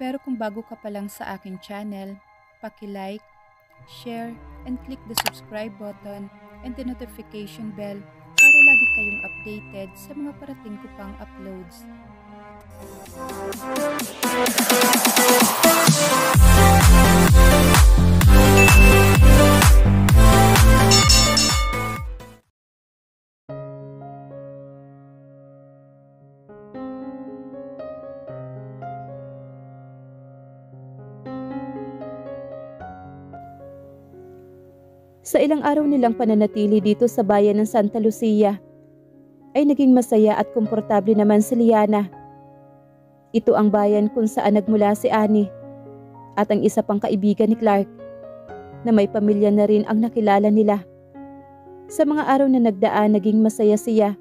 Pero kung bago ka pa lang sa aking channel, paki-like, share, and click the subscribe button and the notification bell para lagi kayong updated sa mga parating ko pang uploads. Sa ilang araw nilang pananatili dito sa bayan ng Santa Lucia, ay naging masaya at komportable naman si Liana. Ito ang bayan kung saan nagmula si Annie at ang isa pang kaibigan ni Clark na may pamilya na rin ang nakilala nila. Sa mga araw na nagdaan, naging masaya siya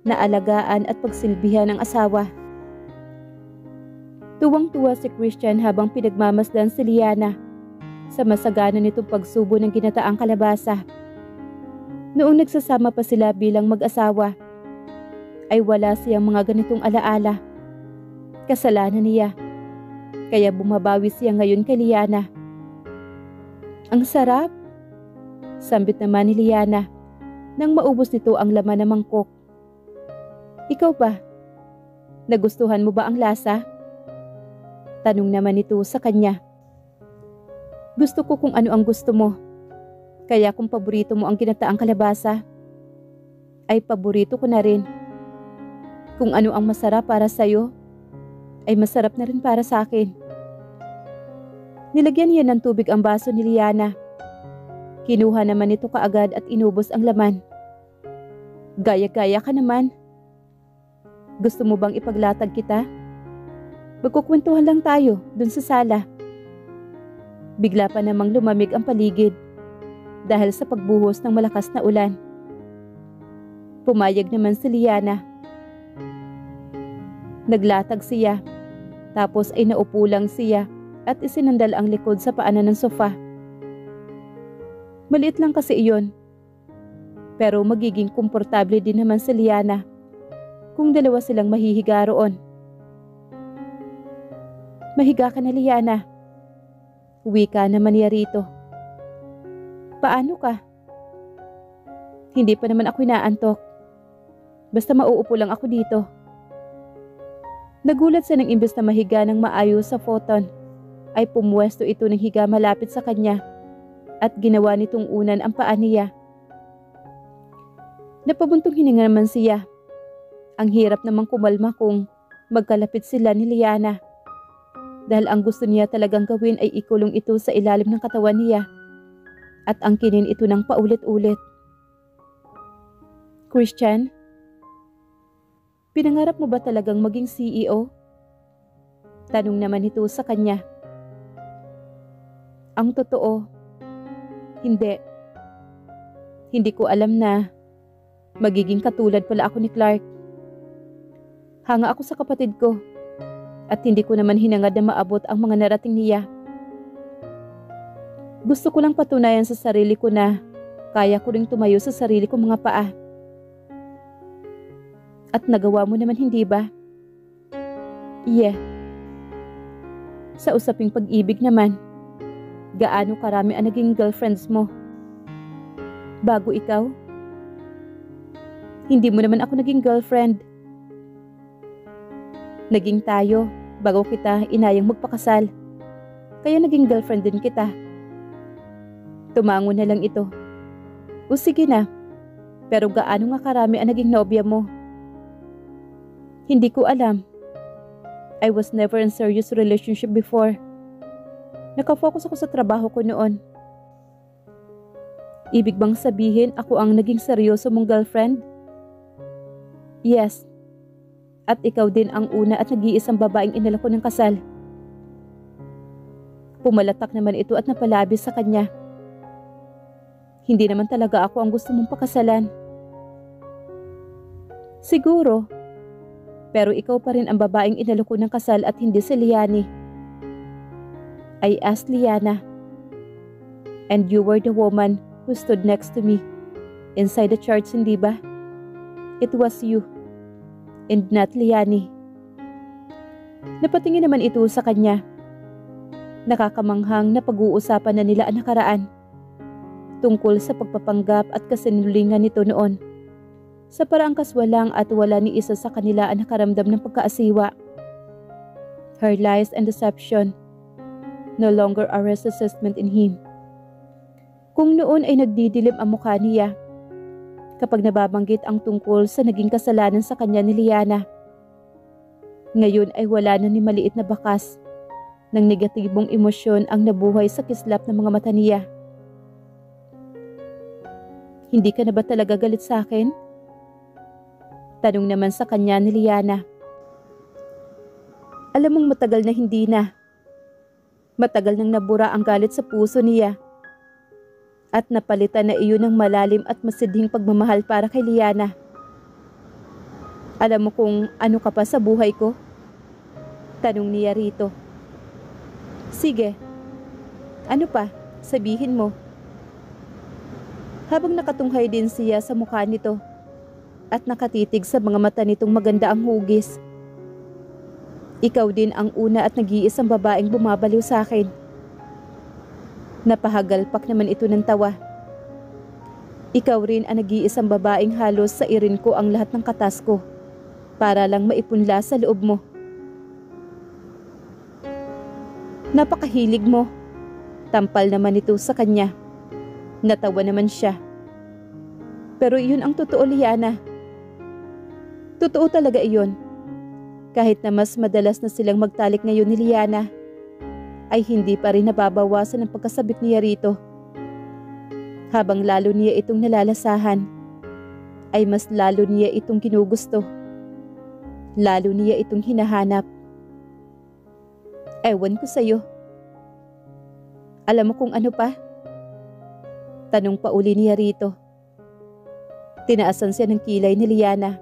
na alagaan at pagsilbihan ng asawa. Tuwang-tuwa si Christian habang pinagmamasdan si Liana sa masagana nitong pagsubo ng ginataang kalabasa. Noong nagsasama pa sila bilang mag-asawa, ay wala siyang mga ganitong alaala. Kasalanan niya, kaya bumabawi siya ngayon kay Liana. Ang sarap! Sambit naman ni Liana nang maubos nito ang laman ng mangkok. Ikaw ba? Nagustuhan mo ba ang lasa? Tanong naman ito sa kanya. Gusto ko kung ano ang gusto mo. Kaya kung paborito mo ang ginataang kalabasa, ay paborito ko na rin. Kung ano ang masarap para sa'yo, ay masarap na rin para sa akin. Nilagyan niya ng tubig ang baso ni Liana. Kinuha naman ito kaagad at inubos ang laman. Gaya-gaya ka naman. Gusto mo bang ipaglatag kita? Magkukwentuhan lang tayo dun sa sala. Bigla pa namang lumamig ang paligid dahil sa pagbuhos ng malakas na ulan. Pumayag naman si Liana. Naglatag siya, tapos ay naupo lang siya at isinandal ang likod sa paanan ng sofa. Maliit lang kasi iyon, pero magiging komportable din naman si Liana kung dalawa silang mahihiga roon. Mahiga ka na, Liana. Uwi ka naman niya rito. Paano ka? Hindi pa naman ako inaantok. Basta mauupo lang ako dito. Nagulat siya ng imbes na mahiga ng maayos sa futon, ay pumwesto ito ng higa malapit sa kanya at ginawa nitong unan ang paa niya. Napabuntong hininga naman siya. Ang hirap namang kumalma kung magkalapit sila ni Liana. Dahil ang gusto niya talagang gawin ay ikulong ito sa ilalim ng katawan niya at angkinin ito ng paulit-ulit. Christian, pinangarap mo ba talagang maging CEO? Tanong naman ito sa kanya. Ang totoo, hindi. Hindi ko alam na magiging katulad pala ako ni Clark. Hanga ako sa kapatid ko. At hindi ko naman hinangad na maabot ang mga narating niya. Gusto ko lang patunayan sa sarili ko na kaya ko ring tumayo sa sarili kong mga paa. At nagawa mo naman, hindi ba? Yeah. Sa usaping pag-ibig naman, gaano karami ang naging girlfriends mo? Bago ikaw? Hindi mo naman ako naging girlfriend. Naging tayo bago kita inayang magpakasal. Kaya naging girlfriend din kita. Tumango na lang ito. O sige na, pero gaano nga karami ang naging nobya mo? Hindi ko alam. I was never in serious relationship before. Nakafocus ako sa trabaho ko noon. Ibig bang sabihin ako ang naging seryoso mong girlfriend? Yes. At ikaw din ang una at nag-iisang babaeng inalok ko ng kasal. Pumalatak naman ito at napalabis sa kanya. Hindi naman talaga ako ang gusto mong pakasalan. Siguro. Pero ikaw pa rin ang babaeng inalok ko ng kasal at hindi si Liani. I asked Liana. And you were the woman who stood next to me inside the church, hindi ba? It was you. And not Liani. Napatingin naman ito sa kanya. Nakakamanghang na pag-uusapan na nila ang nakaraan tungkol sa pagpapanggap at kasinungalingan nito noon. Sa paraang kaswalang at wala ni isa sa kanila ang nakaramdam ng pagkaasiwa. Her lies and deception no longer arrest assessment in him. Kung noon ay nagdidilim ang mukha niya kapag nababanggit ang tungkol sa naging kasalanan sa kanya ni Liana, ngayon ay wala na ni maliit na bakas ng negatibong emosyon ang nabuhay sa kislap ng mga mata niya. Hindi ka na ba talaga galit sa akin? Tanong naman sa kanya ni Liana. Alam mong matagal na hindi na. Matagal nang nabura ang galit sa puso niya. At napalitan na iyon ng malalim at masidhing pagmamahal para kay Liana. Alam mo kung ano ka pa sa buhay ko? Tanong niya rito. Sige. Ano pa? Sabihin mo. Habang nakatunghay din siya sa mukha nito at nakatitig sa mga mata nitong maganda ang hugis. Ikaw din ang una at nag-iisang babaeng bumabaliw sa akin. Napahagalpak naman ito ng tawa. Ikaw rin ang nag-iisang babaeng halos sa irin ko ang lahat ng katas ko para lang maipunla sa loob mo. Napakahilig mo. Tampal naman ito sa kanya. Natawa naman siya. Pero iyon ang totoo, Liana. Totoo talaga iyon. Kahit na mas madalas na silang magtalik ngayon ni Liana, ay hindi pa rin nababawasan ang pagkasabik niya rito. Habang lalo niya itong nalalasahan, ay mas lalo niya itong ginugusto. Lalo niya itong hinahanap. Ewan ko sa'yo. Alam mo kung ano pa? Tanong pa uli niya rito. Tinaasan siya ng kilay ni Liana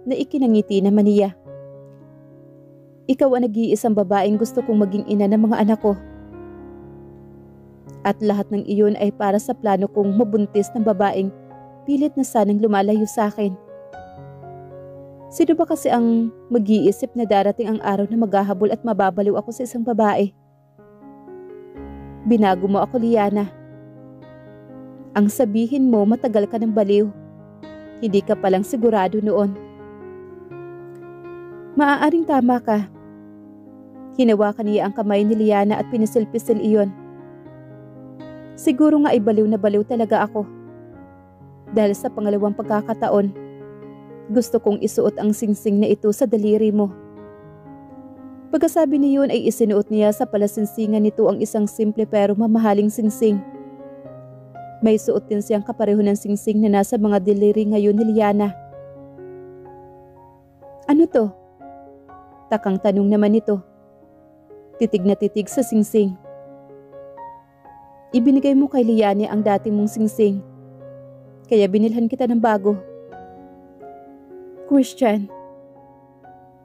na ikinangiti naman niya. Ikaw ang nag-iisang babaeng gusto kong maging ina ng mga anak ko. At lahat ng iyon ay para sa plano kong mabuntis ng babaeng pilit na sanang lumalayo sa akin. Sino ba kasi ang mag-iisip na darating ang araw na maghahabol at mababaliw ako sa isang babae? Binago mo ako, Liana. Ang sabihin mo matagal ka ng baliw. Hindi ka palang sigurado noon. Maaaring tama ka. Hinawakan niya ang kamay ni Liana at pinisil-pisil iyon. Siguro nga ay baliw na baliw talaga ako. Dahil sa pangalawang pagkakataon, gusto kong isuot ang singsing na ito sa daliri mo. Pagkasabi niyon ay isinuot niya sa palasinsingan nito ang isang simple pero mamahaling singsing. May suot din siyang kapareho ng singsing na nasa mga daliri ngayon ni Liana. Ano to? Takang tanong naman nito. Titig na titig sa singsing. Ibinigay mo kay Liana ang dati mong singsing. Kaya binilhan kita ng bago. Christian,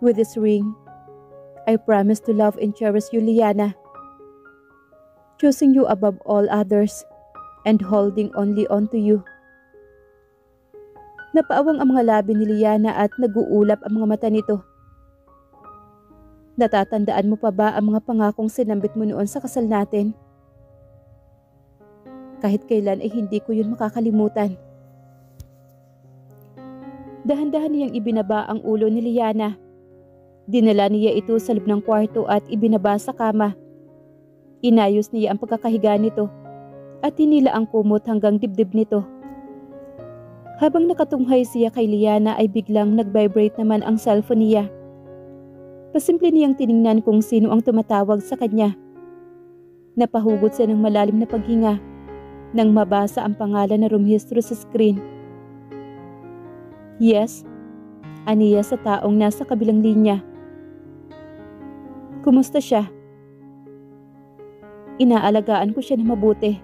with this ring, I promise to love and cherish you, Liana. Choosing you above all others and holding only on to you. Napaawang ang mga labi ni Liana at nag-uulap ang mga mata nito. Natatandaan mo pa ba ang mga pangakong sinambit mo noon sa kasal natin? Kahit kailan ay hindi ko yun makakalimutan. Dahan-dahan niyang ibinaba ang ulo ni Liana. Dinala niya ito sa loob ng kwarto at ibinaba sa kama. Inayos niya ang pagkakahiga nito at hinila ang kumot hanggang dibdib nito. Habang nakatunghay siya kay Liana ay biglang nag-vibrate naman ang cellphone niya. Pasimple niyang tiningnan kung sino ang tumatawag sa kanya. Napahugot siya ng malalim na paghinga nang mabasa ang pangalan na rumihistro sa screen. Yes, aniya sa taong nasa kabilang linya. Kumusta siya? Inaalagaan ko siya na mabuti.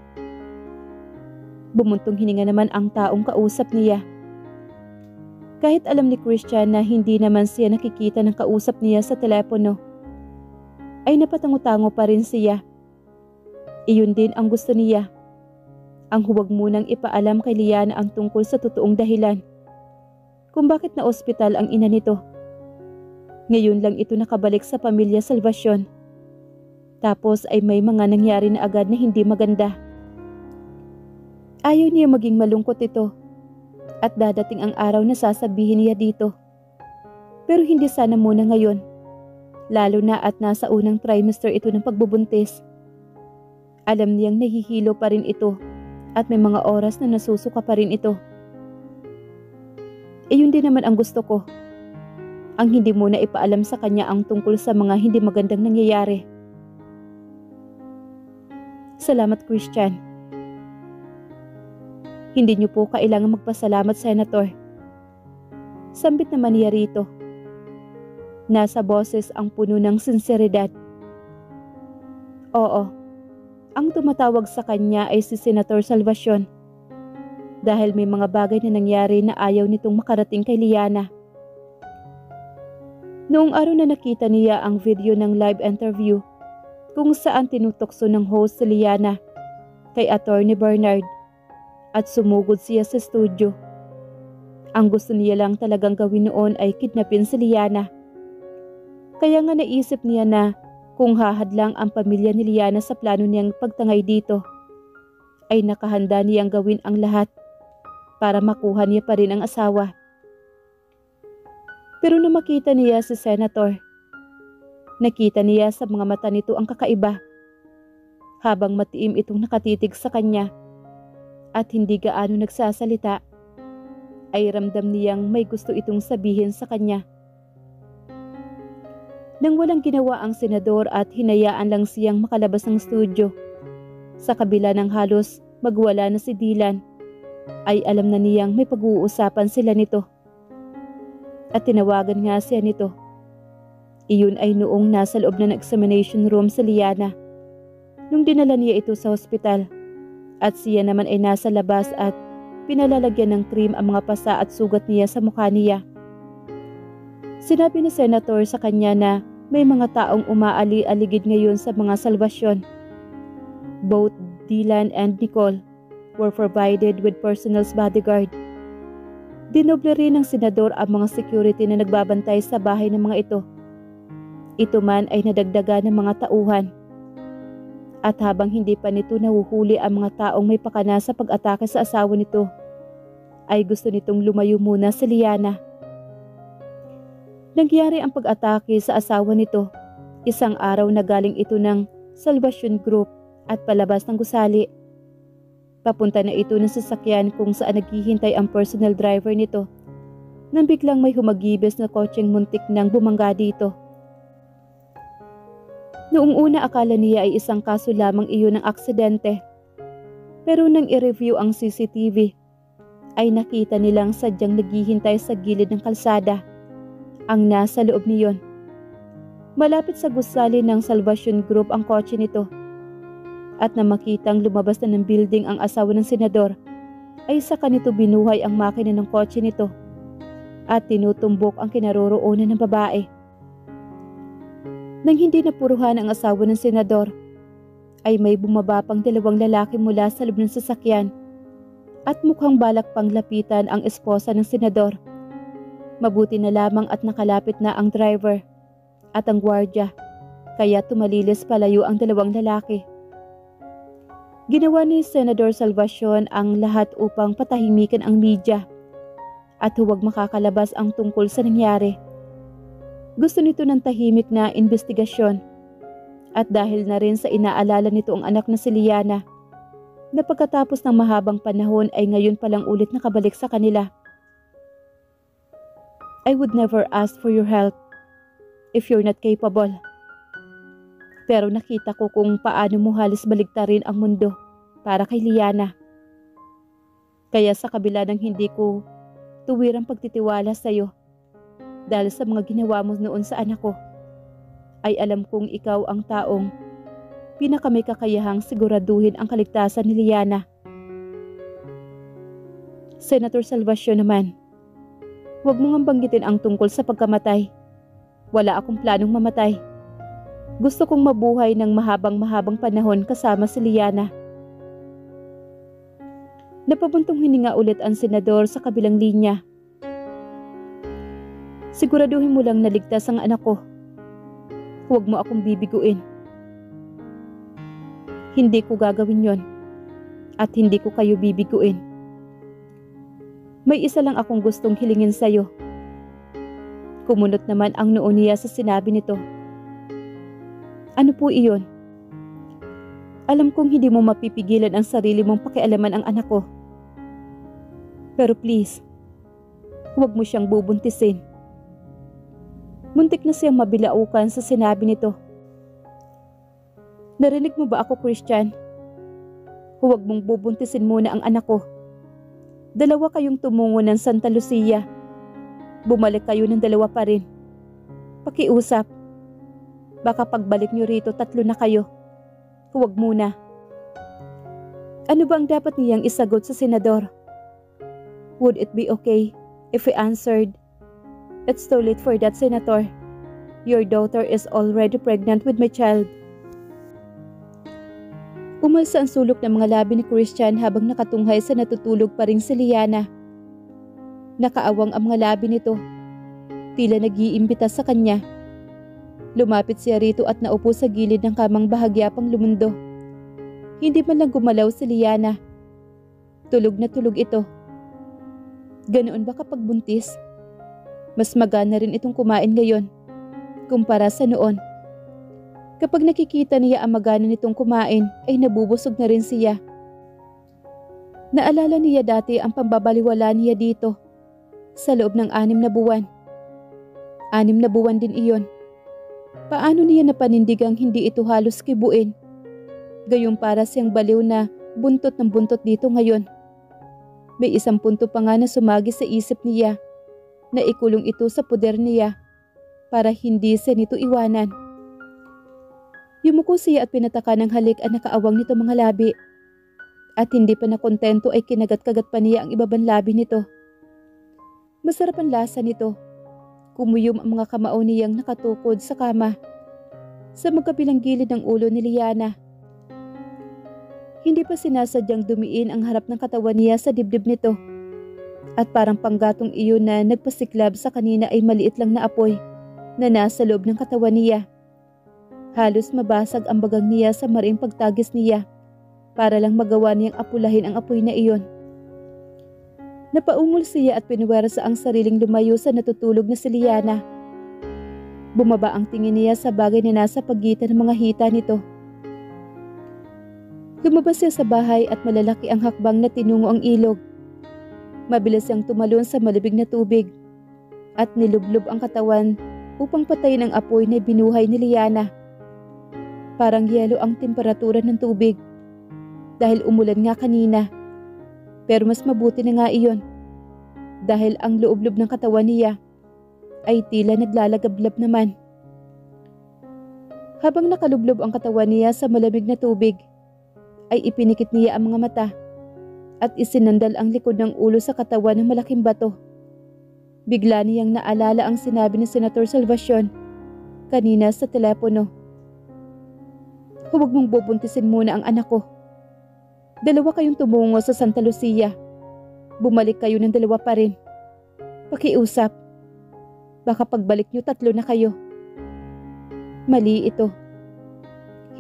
Bumuntong hininga naman ang taong kausap niya. Kahit alam ni Christian na hindi naman siya nakikita ng kausap niya sa telepono, ay napatango-tango pa rin siya. Iyon din ang gusto niya. Ang huwag munang ipaalam kay Liana ang tungkol sa totoong dahilan kung bakit na ospital ang ina nito. Ngayon lang ito nakabalik sa pamilya Salvacion. Tapos ay may mga nangyari na agad na hindi maganda. Ayaw niya maging malungkot ito at dadating ang araw na sasabihin niya dito. Pero hindi sana muna ngayon, lalo na at nasa unang trimester ito ng pagbubuntis. Alam niyang nahihilo pa rin ito at may mga oras na nasusuka pa rin ito. Yun din naman ang gusto ko. Ang hindi muna ipaalam sa kanya ang tungkol sa mga hindi magandang nangyayari. Salamat, Christian. Hindi niyo po kailangan magpasalamat, Senator. Sambit naman niya rito. Nasa boses ang puno ng sinseridad. Oo, ang tumatawag sa kanya ay si Senator Salvacion. Dahil may mga bagay na nangyari na ayaw nitong makarating kay Liana. Noong araw na nakita niya ang video ng live interview kung saan tinutokso ng host si Liana kay Attorney Bernard at sumugod siya sa studio. Ang gusto niya lang talagang gawin noon ay kidnapin si Liana. Kaya nga naisip niya na kung hahadlang ang pamilya ni Liana sa plano niyang pagtangay dito, ay nakahanda niyang gawin ang lahat para makuha niya pa rin ang asawa. Pero nung makita niya si Senator, nakita niya sa mga mata nito ang kakaiba. Habang matiim itong nakatitig sa kanya at hindi gaano nagsasalita, ay ramdam niyang may gusto itong sabihin sa kanya. Nang walang ginawa ang senador at hinayaan lang siyang makalabas ng studio, sa kabila ng halos magwala na si Dylan, ay alam na niyang may pag-uusapan sila nito. At tinawagan nga siya nito. Iyon ay noong nasa loob na ng examination room sa Liana, nung dinala niya ito sa hospital, at siya naman ay nasa labas at pinalalagyan ng cream ang mga pasa at sugat niya sa mukha niya. Sinabi ni Senator sa kanya na may mga taong umaali-aligid ngayon sa mga Salvacion. Both Dylan and Nicole were provided with personal bodyguard. Dinoble rin ng senador ang mga security na nagbabantay sa bahay ng mga ito. Ito man ay nadagdagan ng mga tauhan. At habang hindi pa nito nahuhuli ang mga taong may pakana sa pag-atake sa asawa nito, ay gusto nitong lumayo muna sa Liana. Nangyari ang pag-atake sa asawa nito, isang araw na galing ito ng Salvacion Group at palabas ng gusali. Papunta na ito ng sasakyan kung saan naghihintay ang personal driver nito, nang biglang may humagibis na kotseng muntik nang bumangga dito. Noong una akala niya ay isang kaso lamang iyon ng aksidente, pero nang i-review ang CCTV, ay nakita nilang sadyang naghihintay sa gilid ng kalsada ang nasa loob niyon. Malapit sa gusali ng Salvacion Group ang kotse nito. At na makitang lumabas na ng building ang asawa ng senador, ay saka nito binuhay ang makina ng kotse nito at tinutumbok ang kinaroroonan ng babae. Nang hindi napuruhan ang asawa ng senador, ay may bumaba pang dalawang lalaki mula sa loob ng sasakyan at mukhang balak pang lapitan ang esposa ng senador. Mabuti na lamang at nakalapit na ang driver at ang gwardya, kaya tumalilis palayo ang dalawang lalaki. Ginawa ni Senador Salvacion ang lahat upang patahimikan ang media at huwag makakalabas ang tungkol sa nangyari. Gusto nito ng tahimik na investigasyon at dahil na rin sa inaalala nito ang anak na si Liana na pagkatapos ng mahabang panahon ay ngayon palang ulit nakabalik sa kanila. I would never ask for your help if you're not capable. Pero nakita ko kung paano mo halos baligtarin ang mundo para kay Liana. Kaya sa kabila ng hindi ko tuwirang pagtitiwala sa iyo dahil sa mga ginawa mo noon sa anak ko, ay alam kong ikaw ang taong pinakamay kakayahang siguraduhin ang kaligtasan ni Liana. Senator Salvacion naman, huwag mo nga banggitin ang tungkol sa pagkamatay. Wala akong planong mamatay. Gusto kong mabuhay ng mahabang panahon kasama si Liana. Napabuntong hininga ulit ang senador sa kabilang linya. Siguraduhin mo lang na ligtas ang anak ko. Huwag mo akong bibiguin. Hindi ko gagawin yon at hindi ko kayo bibiguin. May isa lang akong gustong hilingin sa'yo. Kumunot naman ang noo niya sa sinabi nito. Ano po iyon? Alam kong hindi mo mapipigilan ang sarili mong pakialaman ang anak ko. Pero please, huwag mo siyang bubuntisin. Muntik na siyang mabilaukan sa sinabi nito. Narinig mo ba ako, Christian? Huwag mong bubuntisin muna ang anak ko. Dalawa kayong tumungo ng Santa Lucia. Bumalik kayo ng dalawa pa rin. Pakiusap. Baka pagbalik nyo rito 3 na kayo. Huwag muna. Ano ba ang dapat niyang isagot sa senador? Would it be okay if he answered, "It's too late for that, Senator. Your daughter is already pregnant with my child." Umalsa ang sulok ng mga labi ni Christian habang nakatunghay sa natutulog pa ring si Liana. Nakaawang ang mga labi nito. Tila nag-iimbita sa kanya. Lumapit siya rito at naupo sa gilid ng kamang bahagya pang lumundo. Hindi man lang gumalaw si Liana. Tulog na tulog ito. Ganoon ba kapag buntis? Mas magana rin itong kumain ngayon kumpara sa noon. Kapag nakikita niya ang magana nitong kumain ay nabubusog na rin siya. Naalala niya dati ang pambabaliwala niya dito sa loob ng 6 na buwan. 6 na buwan din iyon. Paano niya napanindigang hindi ito halos kibuin? Gayong para siyang baliw na buntot ng buntot dito ngayon. May isang punto pa nga na sumagi sa isip niya na ikulong ito sa poder niya para hindi siya nito iwanan. Yumuko siya at pinataka ng halik ang nakaawang nito mga labi. At hindi pa nakontento ay kinagat-kagat pa niya ang ibabang labi nito. Masarap ang lasa nito. Kumuyom ang mga kamao niyang nakatukod sa kama sa magkabilang gilid ng ulo ni Liana. Hindi pa sinasadyang dumiin ang harap ng katawan niya sa dibdib nito. At parang panggatong iyon na nagpasiklab sa kanina ay maliit lang na apoy na nasa loob ng katawan niya. Halos mabasag ang bagang niya sa maring pagtagis niya para lang magawa niyang apulahin ang apoy na iyon. Napaungol siya at pinuwersa ang sariling lumayo sa natutulog na si Liana. Bumaba ang tingin niya sa bagay na nasa pagitan ng mga hita nito. Lumabas siya sa bahay at malalaki ang hakbang na tinungo ang ilog. Mabilis siyang tumalon sa malubig na tubig at nilublob ang katawan upang patayin ang apoy na binuhay ni Liana. Parang yelo ang temperatura ng tubig dahil umulan nga kanina. Pero mas mabuti na nga iyon dahil ang loob-loob ng katawan niya ay tila naglalagablab naman. Habang nakalublob ang katawan niya sa malamig na tubig, ay ipinikit niya ang mga mata at isinandal ang likod ng ulo sa katawan ng malaking bato. Bigla niyang naalala ang sinabi ni Senator Salvacion kanina sa telepono. Huwag mong bubuntisin muna ang anak ko. Dalawa kayong tumungo sa Santa Lucia. Bumalik kayo ng dalawa pa rin. Pakiusap. Baka pagbalik nyo 3 na kayo. Mali ito.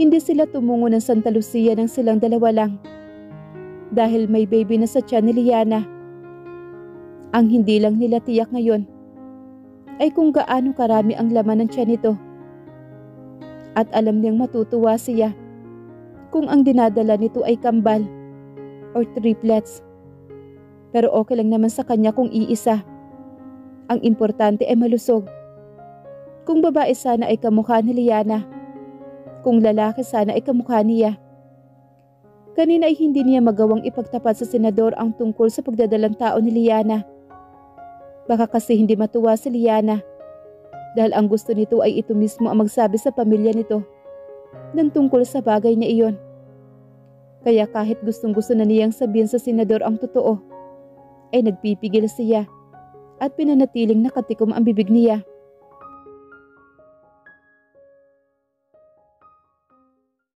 Hindi sila tumungo ng Santa Lucia nang silang dalawa lang. Dahil may baby na sa tiyan ni Liana. Ang hindi lang nila tiyak ngayon ay kung gaano karami ang laman ng tiyan nito. At alam niyang matutuwa siya kung ang dinadala nito ay kambal or triplets. Pero okay lang naman sa kanya kung iisa. Ang importante ay malusog. Kung babae sana ay kamukha ni Liana. Kung lalaki sana ay kamukha niya. Kanina ay hindi niya magawang ipagtapat sa senador ang tungkol sa pagdadalang tao ni Liana. Baka kasi hindi matuwa si Liana dahil ang gusto nito ay ito mismo ang magsabi sa pamilya nito ng tungkol sa bagay na iyon. Kaya kahit gustong-gusto na niyang sabihin sa senador ang totoo, ay nagpipigil siya at pinanatiling nakatikom ang bibig niya.